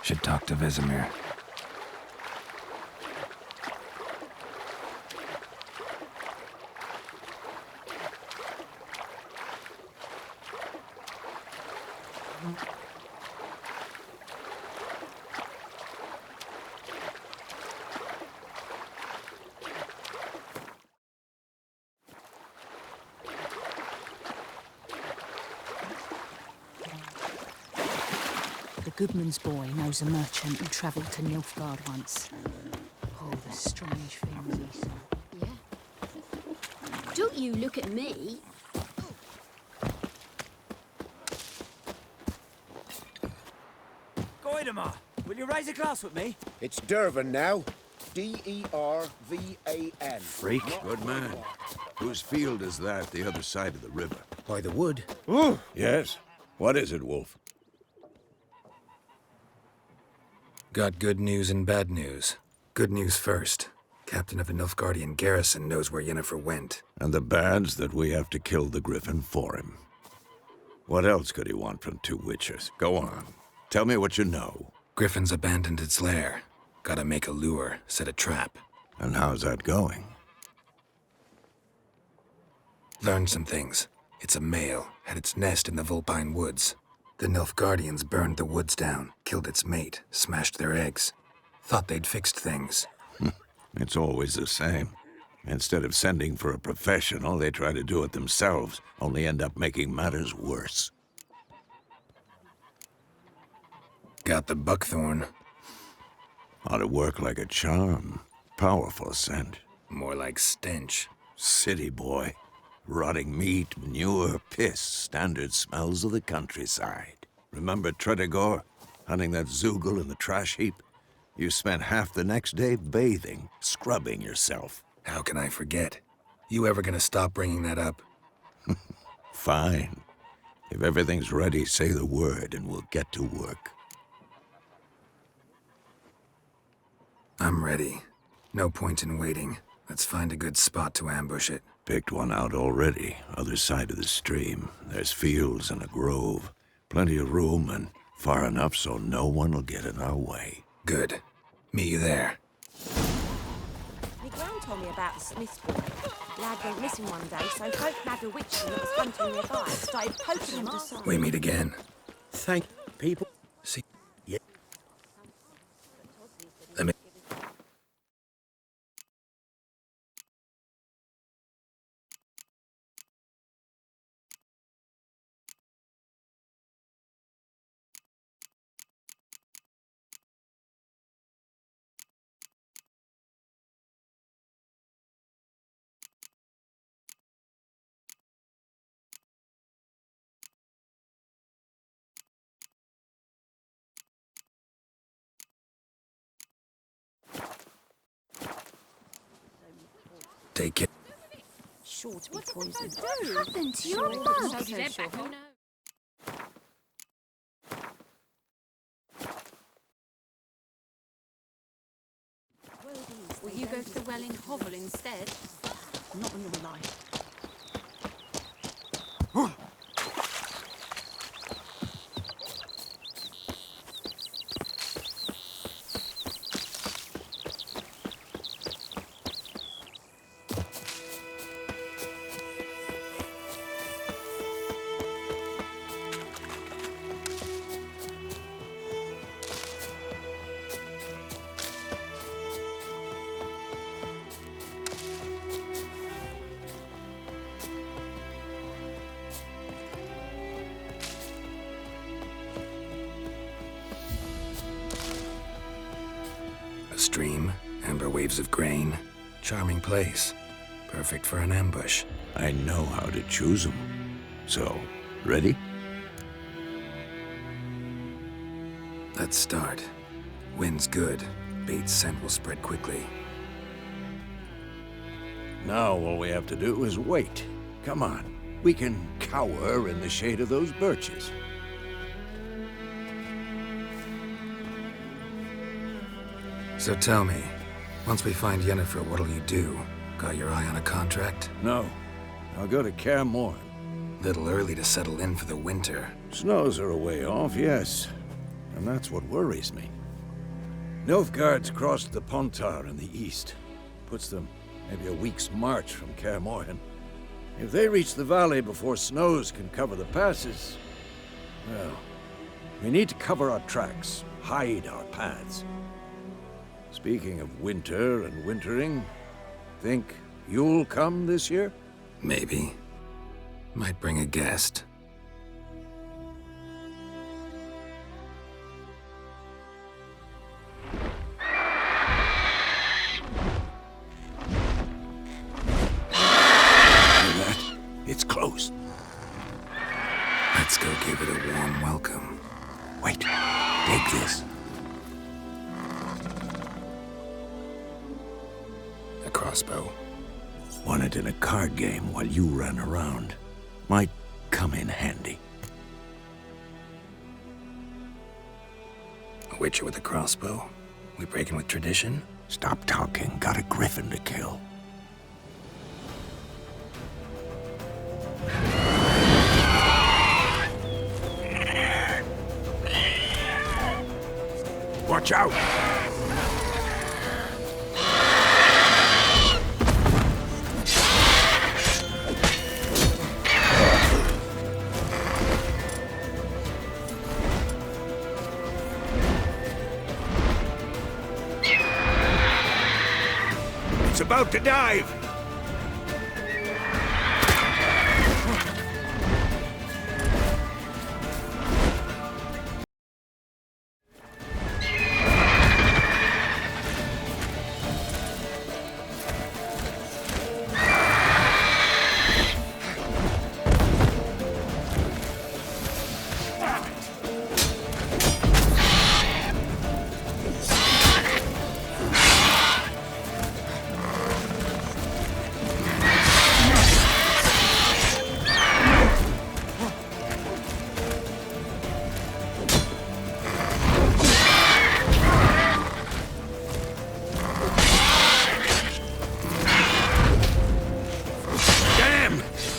Should talk to Vizimir. The Goodman's boy knows a merchant who travelled to Nilfgaard once. Oh, the strange things he saw. Yeah. Don't you look at me. Goidemar, will you raise a glass with me? It's Dervan now. D-E-R-V-A-N. Freak. Good man. Whose field is that the other side of the river? By the wood. Oh, yes. What is it, Wolf? Got good news and bad news. Good news first. Captain of a Nilfgaardian garrison knows where Yennefer went. And the bad's that we have to kill the griffin for him. What else could he want from two witches? Go on. Tell me what you know. Griffin's abandoned its lair. Gotta make a lure, set a trap. And how's that going? Learned some things. It's a male, had its nest in the Vulpine Woods. The Nilfgaardians burned the woods down, killed its mate, smashed their eggs. Thought they'd fixed things. It's always the same. Instead of sending for a professional, they try to do it themselves, only end up making matters worse. Got the buckthorn. Ought to work like a charm. Powerful scent. More like stench. City boy. Rotting meat, manure, piss, standard smells of the countryside. Remember Tredegor? Hunting that Zoogle in the trash heap? You spent half the next day bathing, scrubbing yourself. How can I forget? You ever gonna stop bringing that up? Fine. If everything's ready, say the word and we'll get to work. I'm ready. No point in waiting. Let's find a good spot to ambush it. Picked one out already, other side of the stream. There's fields and a grove. Plenty of room and far enough so no one will get in our way. Good. Meet you there. My gran told me about the Smith's boy. Lad went missing one day, so folk nabbed a witch that was hunting nearby and started poking him to side. We meet again. Thank people. See. Yeah. Let me... Take it. Sure to be poisoned. What happened to your mum? Will you go to the well in Hovel instead? Not in your life. Stream, amber waves of grain. Charming place. Perfect for an ambush. I know how to choose them. So, ready? Let's start. Wind's good. Bait's scent will spread quickly. Now all we have to do is wait. Come on. We can cower in the shade of those birches. So tell me, once we find Yennefer, what'll you do? Got your eye on a contract? No. I'll go to Kaer Morhen. Little early to settle in for the winter. Snows are a way off, yes. and that's what worries me. Nilfgaard's crossed the Pontar in the east. Puts them maybe a week's march from Kaer Morhen. If they reach the valley before snows can cover the passes, well, we need to cover our tracks, hide our paths. Speaking of winter and wintering, think you'll come this year? Maybe. Might bring a guest. It's close. Let's go give it a warm welcome. Wait, take this. A crossbow. Won it in a card game while you ran around. Might come in handy. A witcher with a crossbow? We breaking with tradition? Stop talking. Got a griffin to kill. Watch out! It's about to dive!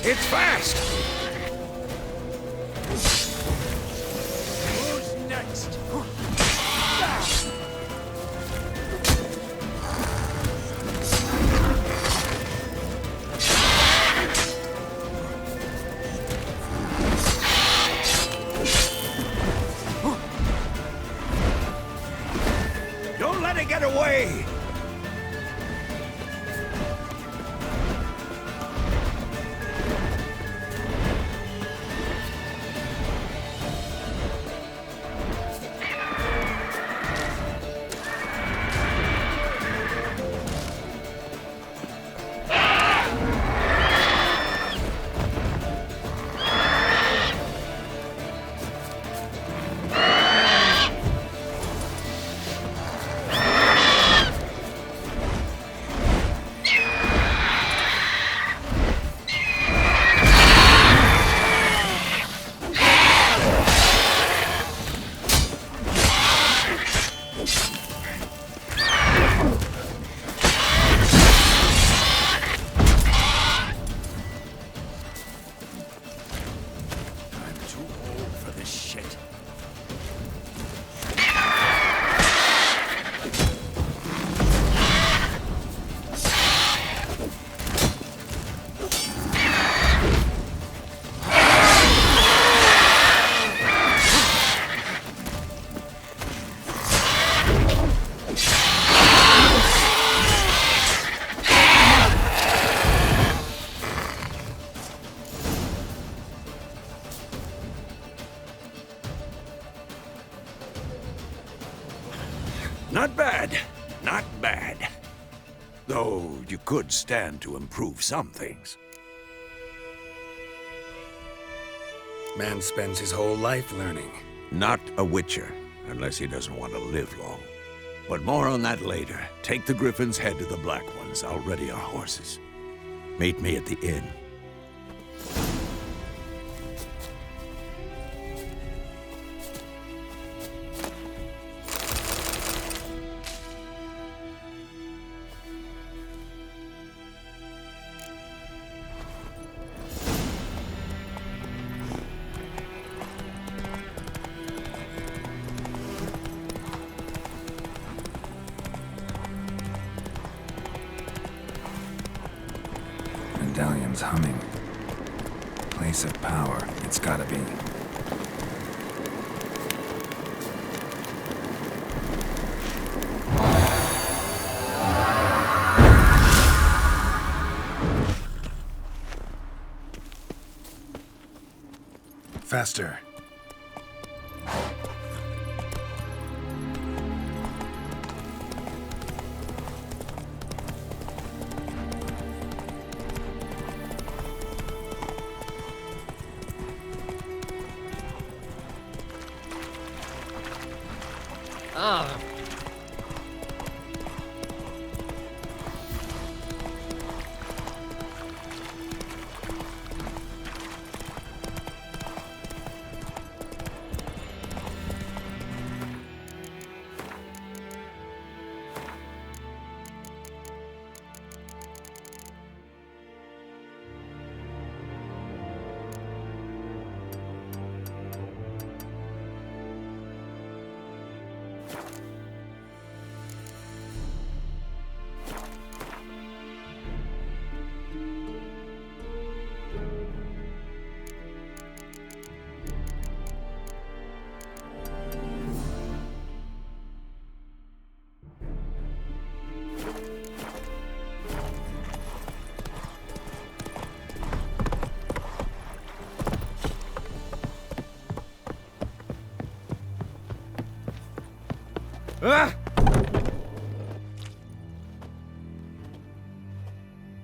It's fast! Who's next? Don't let it get away! Not bad. Not bad. Though you could stand to improve some things. Man spends his whole life learning. Not a witcher, unless he doesn't want to live long. But more on that later. Take the griffin's head to the Black Ones. I'll ready our horses. Meet me at the inn. medallion's humming. Place of power, it's gotta be. Faster.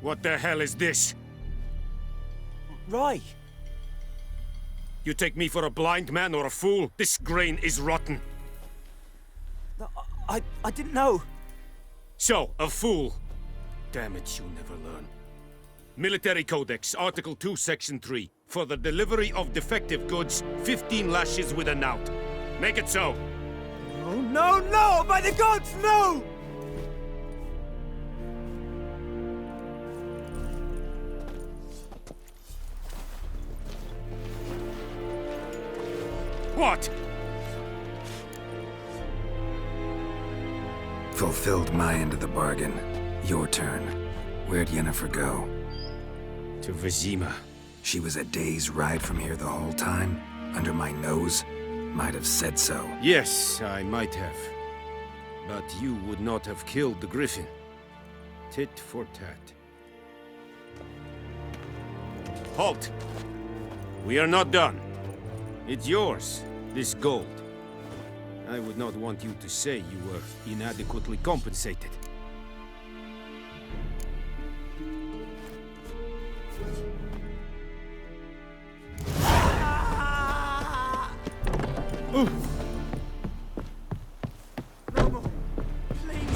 What the hell is this? Rye! You take me for a blind man or a fool? This grain is rotten. No, I didn't know. So, a fool. Damn it, you never learn. Military Codex, Article 2, Section 3. For the delivery of defective goods, 15 lashes with a knout. Make it so. No, no, no! By the gods, no! What? Fulfilled my end of the bargain. Your turn. Where'd Yennefer go? To Vizima. She was a day's ride from here the whole time? Under my nose? Might have said so. Yes, I might have. But you would not have killed the griffin. Tit for tat. Halt! We are not done. It's yours, this gold. I would not want you to say you were inadequately compensated. Rommel, please.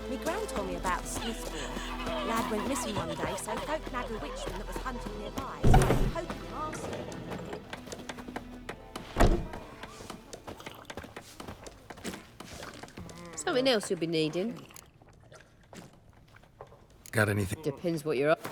My gran told me about the Smith's boy. Lad went missing one day, so folk nagged a witchman that was hunting nearby. Started poking him arsey. Something else you'll be needing. Got anything? Depends what you're up.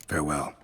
Farewell.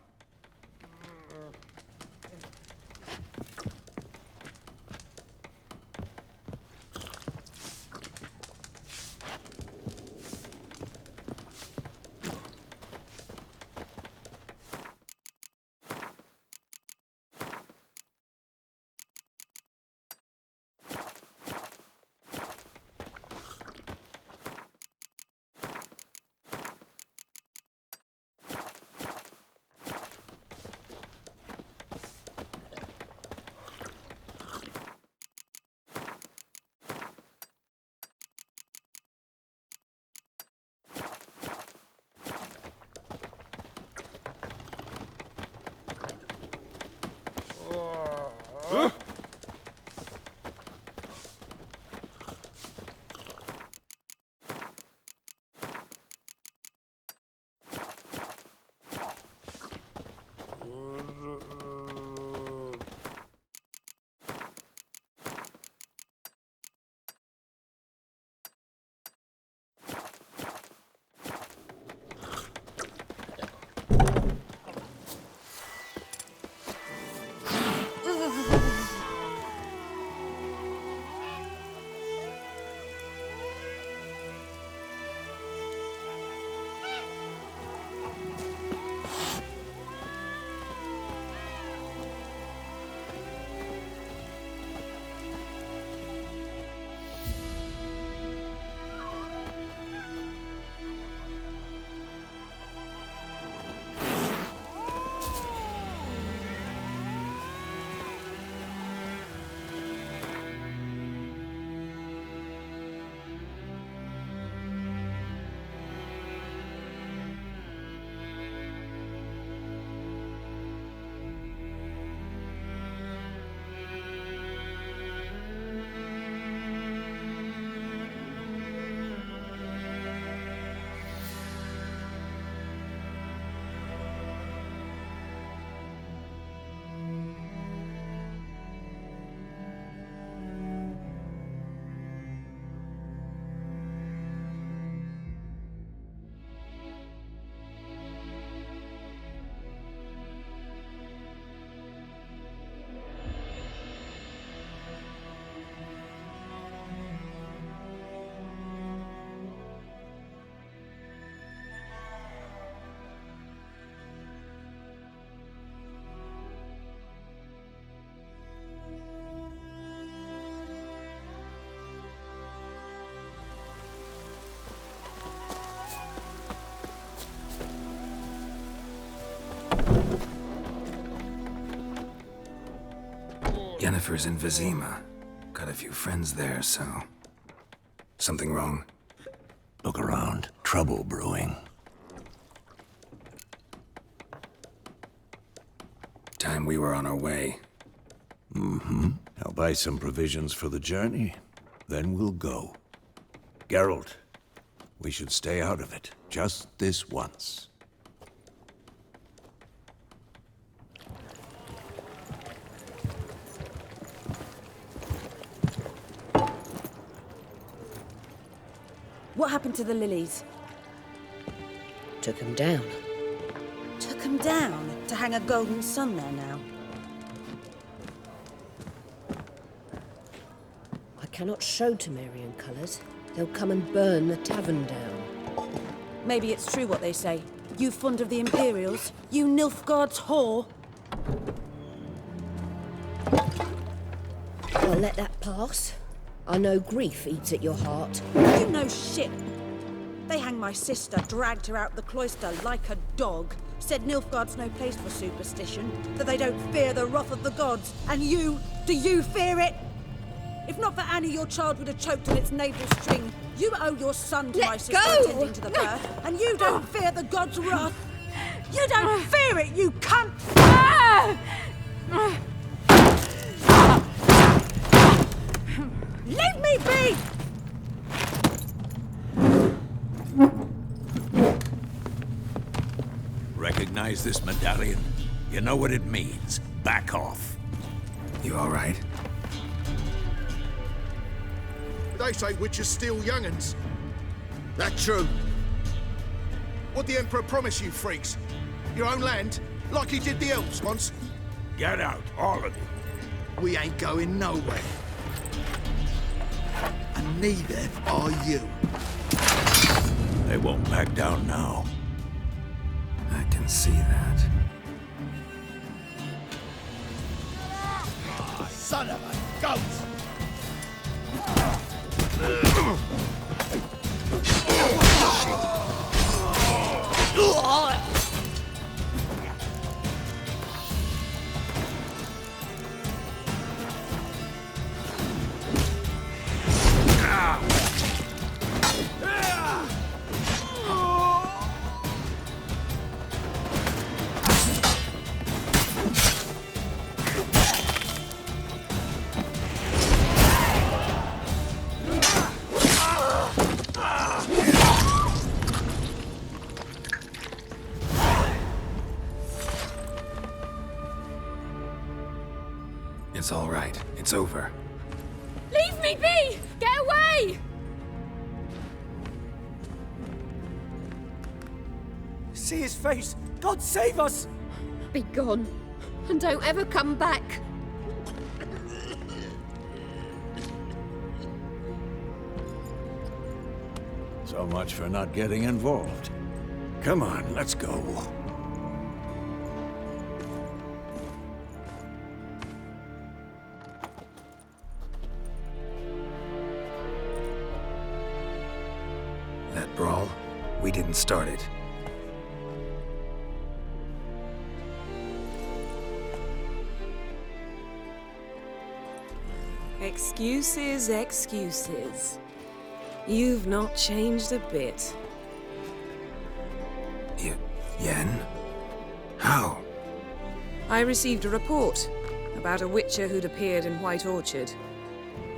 Yennefer's in Vizima. Got a few friends there, so... Something wrong? Look around. Trouble brewing. Time we were on our way. Mm-hmm. I'll buy some provisions for the journey. Then we'll go. Geralt, we should stay out of it. Just this once. What happened to the lilies? Took him down. Took them down to hang a golden sun there now. I cannot show Temerian colours. They'll come and burn the tavern down. Maybe it's true what they say. You fond of the Imperials? You Nilfgaard's whore? I'll let that pass. I know grief eats at your heart. You know shit. They hanged my sister, dragged her out the cloister like a dog. Said Nilfgaard's no place for superstition, that they don't fear the wrath of the gods. And you, do you fear it? If not for Annie, your child would have choked on its navel string. You owe your son to my sister attending to the birth, and you don't fear the gods' wrath. You don't fear it, you cunt! Leave me be! Recognize this medallion? You know what it means. Back off. You all right? They say witches steal young'uns. That true? What'd the Emperor promise you, freaks? Your own land? Like he did the elves once? Get out, all of you. We ain't going nowhere. And neither are you. They won't back down now. I can see that. Son of a goat! It's all right. It's over. Leave me be! Get away! See his face! God save us! Be gone. And don't ever come back. So much for not getting involved. Come on, let's go. That brawl, we didn't start it. Excuses, excuses. You've not changed a bit. Yen? How? I received a report about a witcher who'd appeared in White Orchard.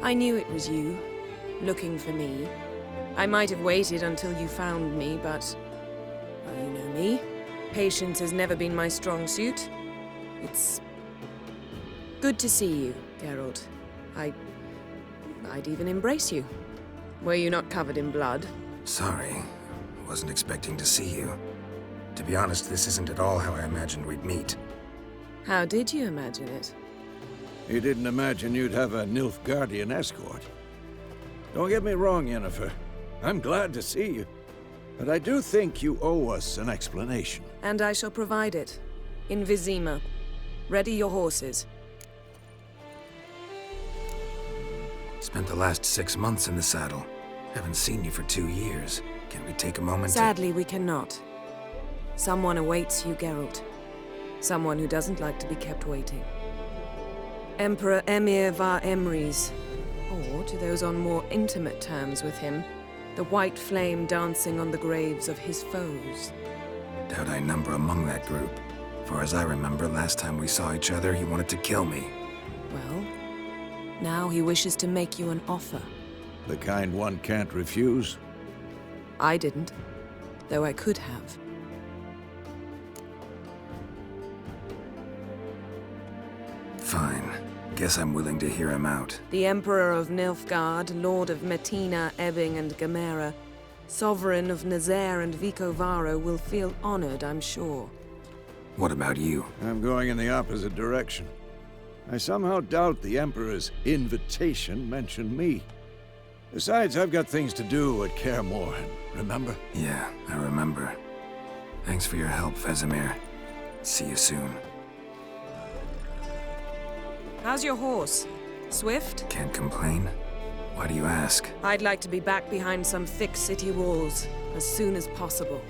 I knew it was you, looking for me. I might have waited until you found me, but... well, you know me. Patience has never been my strong suit. It's... good to see you, Geralt. I'd even embrace you. Were you not covered in blood? Sorry. Wasn't expecting to see you. To be honest, this isn't at all how I imagined we'd meet. How did you imagine it? You didn't imagine you'd have a Nilfgaardian escort. Don't get me wrong, Yennefer. I'm glad to see you. But I do think you owe us an explanation. And I shall provide it. In Vizima. Ready your horses. Spent the last 6 months in the saddle. Haven't seen you for 2 years. Can we take a moment Sadly, we cannot. Someone awaits you, Geralt. Someone who doesn't like to be kept waiting. Emperor Emir var Emrys. Or, to those on more intimate terms with him, the white flame dancing on the graves of his foes. Doubt I number among that group. For as I remember, last time we saw each other, he wanted to kill me. Well, now he wishes to make you an offer. The kind one can't refuse? I didn't, though I could have. Fine. Guess I'm willing to hear him out. The Emperor of Nilfgaard, Lord of Metina, Ebbing, and Gamera, Sovereign of Nazaire and Vicovaro will feel honored, I'm sure. What about you? I'm going in the opposite direction. I somehow doubt the Emperor's invitation mentioned me. Besides, I've got things to do at Kaer Morhen, remember? Yeah, I remember. Thanks for your help, Vesemir. See you soon. How's your horse? Swift? Can't complain. Why do you ask? I'd like to be back behind some thick city walls as soon as possible.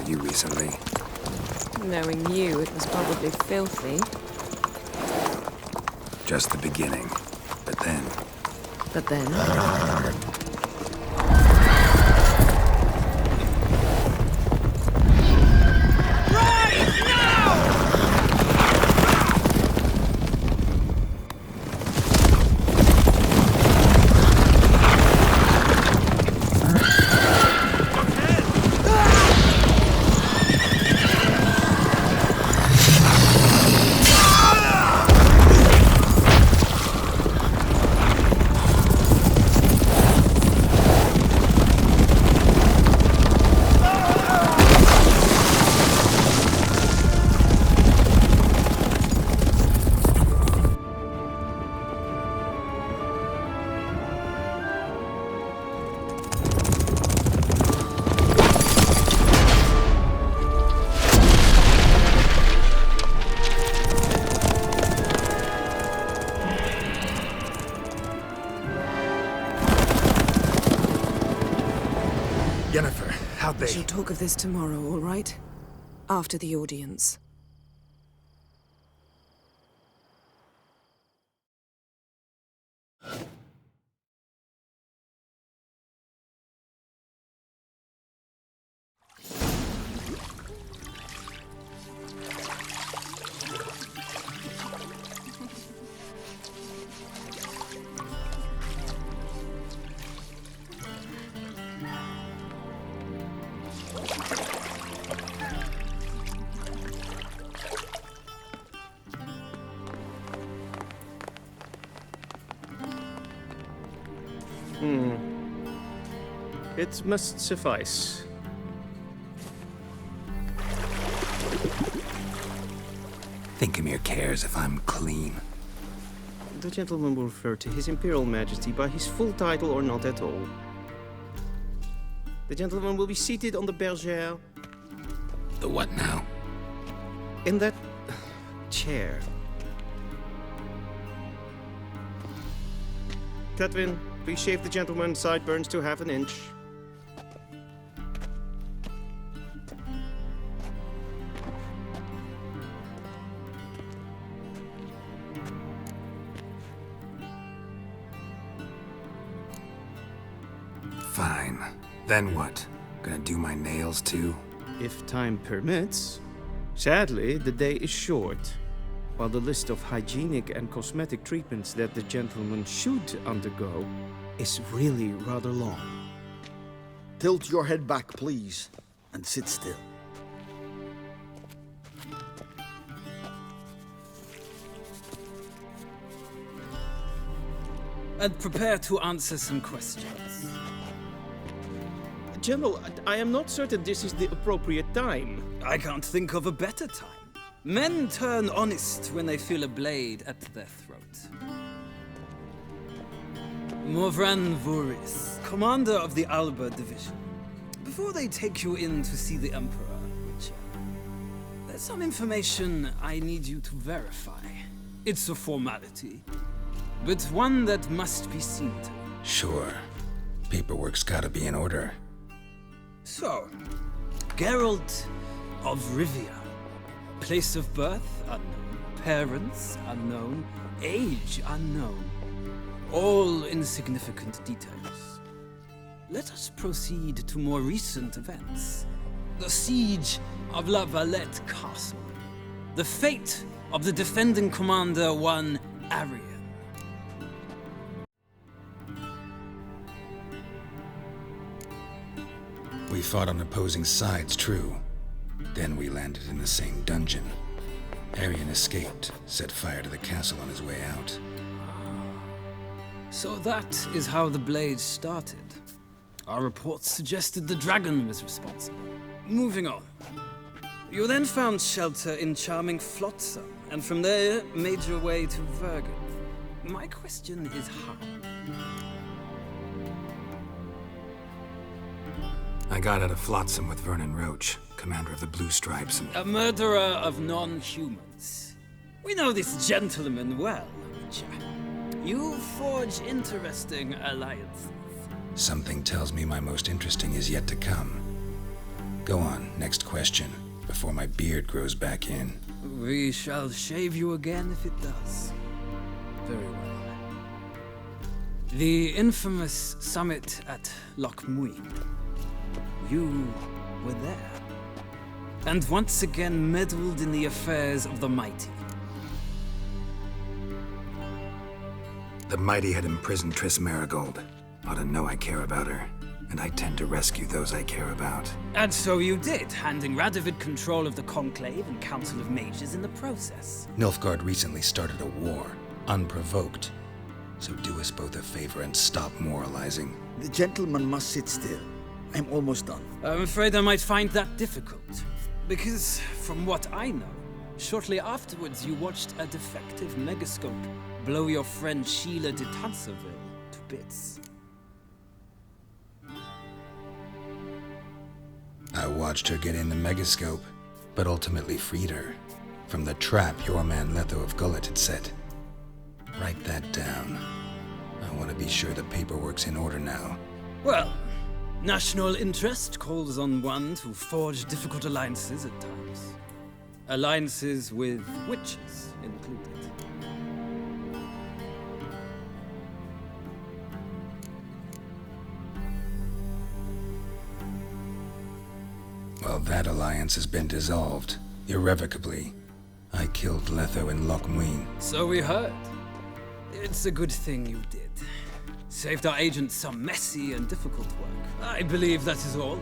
Recently. Knowing you, it was probably filthy. Just the beginning. But then... But then... Yennefer, how'd We they... shall talk of this tomorrow, all right? After the audience. It must suffice. Thinkamere cares if I'm clean. The gentleman will refer to His Imperial Majesty by his full title or not at all. The gentleman will be seated on the bergère. The what now? In that chair. Catwin, please shave the gentleman's sideburns to half an inch. Fine. Then what? Gonna do my nails too? If time permits. Sadly, the day is short, while the list of hygienic and cosmetic treatments that the gentleman should undergo is really rather long. Tilt your head back, please, and sit still. And prepare to answer some questions. General, I am not certain this is the appropriate time. I can't think of a better time. Men turn honest when they feel a blade at their throat. Morvran Vuris, commander of the Alba Division. Before they take you in to see the Emperor, Witcher, there's some information I need you to verify. It's a formality, but one that must be seen to. Sure. Paperwork's gotta be in order. So, Geralt of Rivia. Place of birth unknown, parents unknown, age unknown. All insignificant details. Let us proceed to more recent events. The siege of La Valette Castle. The fate of the defending commander, one Arian. We fought on opposing sides, true. Then we landed in the same dungeon. Arian escaped, set fire to the castle on his way out. So that is how the blade started. Our reports suggested the dragon was responsible. Moving on. You then found shelter in charming Flotsam, and from there made your way to Vergen. My question is how? I got out of Flotsam with Vernon Roach, commander of the Blue Stripes, and... A murderer of non-humans. We know this gentleman well, Witcher. You forge interesting alliances. Something tells me my most interesting is yet to come. Go on, next question, before my beard grows back in. We shall shave you again if it does. Very well. The infamous summit at Loch Muin. You were there. And once again meddled in the affairs of the mighty. The mighty had imprisoned Triss Marigold. Ought to know I care about her, and I tend to rescue those I care about. And so you did, handing Radovid control of the Conclave and Council of Mages in the process. Nilfgaard recently started a war, unprovoked. So do us both a favor and stop moralizing. The gentleman must sit still. I'm almost done. I'm afraid I might find that difficult. Because, from what I know, shortly afterwards you watched a defective megascope blow your friend Sheila de Tanserville to bits. I watched her get in the megascope, but ultimately freed her from the trap your man Letho of Gullet had set. Write that down. I want to be sure the paperwork's in order now. Well, national interest calls on one to forge difficult alliances at times. Alliances with witches included. Well, that alliance has been dissolved, irrevocably. I killed Letho in Loch Muin. So we heard. It's a good thing you did. Saved our agent some messy and difficult work. I believe that is all.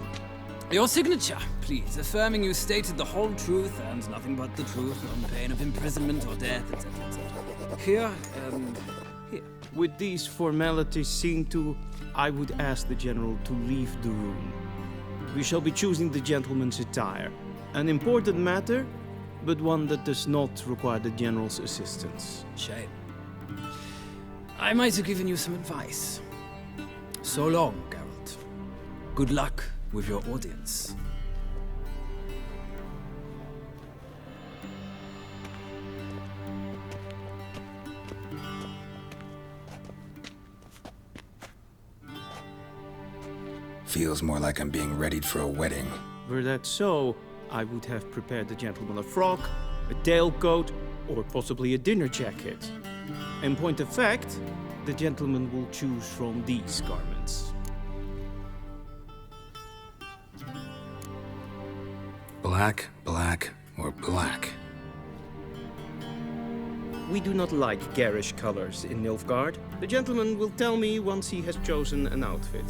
Your signature, please, affirming you stated the whole truth and nothing but the truth on pain of imprisonment or death, etc., etc. Here, and here. With these formalities seen to, I would ask the General to leave the room. We shall be choosing the gentleman's attire. An important matter, but one that does not require the General's assistance. Shame. I might have given you some advice. So long, Geralt. Good luck with your audience. Feels more like I'm being readied for a wedding. Were that so, I would have prepared the gentleman a frock, a tailcoat, or possibly a dinner jacket. In point of fact, the gentleman will choose from these garments. Black, black, or black? We do not like garish colors in Nilfgaard. The gentleman will tell me once he has chosen an outfit.